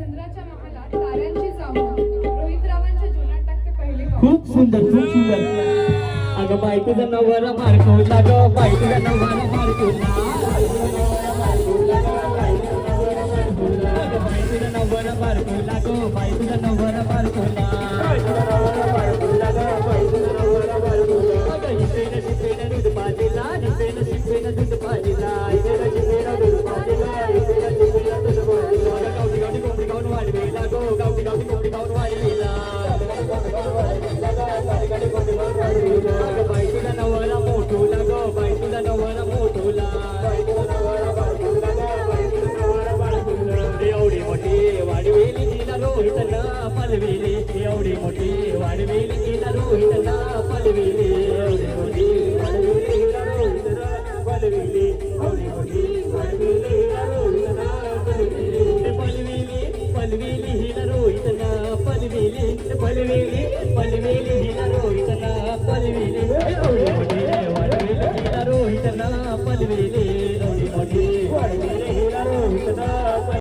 चंद्राच्या महालात ताऱ्यांची चाहूल रोहितरावांच्या जीवनात टाकते पहिले पाऊल. खूप सुंदर खूप सुंदर. अगं बाई तुझा नवरा मारखवला ग बाई तुझा नवरा मारखवला. अगं बाई तुझा नवरा मारखवला ग बाई तुझा नवरा मारखवला. अगं शिपेन शिपेन दूध पाजीला शिपेन शिपेन दूध पाजीला दूध पाजीला गावठी गावठी कोंबडी खाऊन वाढवेला गो गावठी गावठी कोंबडी खाऊन वाढवेला. बाई तुझा नवरा मोठोला ग बाई तुझा नवरा मोठोला. एवढी मोठी वाढवेली तिला रोहितला पलवेली एवढी मोठी वाढवेली तिला रोहितला पलवेली. एवढी मोठी वाढवेली तिला रोहितला पलवेली एवढी मोठी वाढवेली तिला रोहितला पलवेली. पलवेली हिला रोहितला पलवेली पलवेली पलवेली हिला रोहितला पलवेली एवढी मोठी वाढवेली तिला रोहितला पलवेली.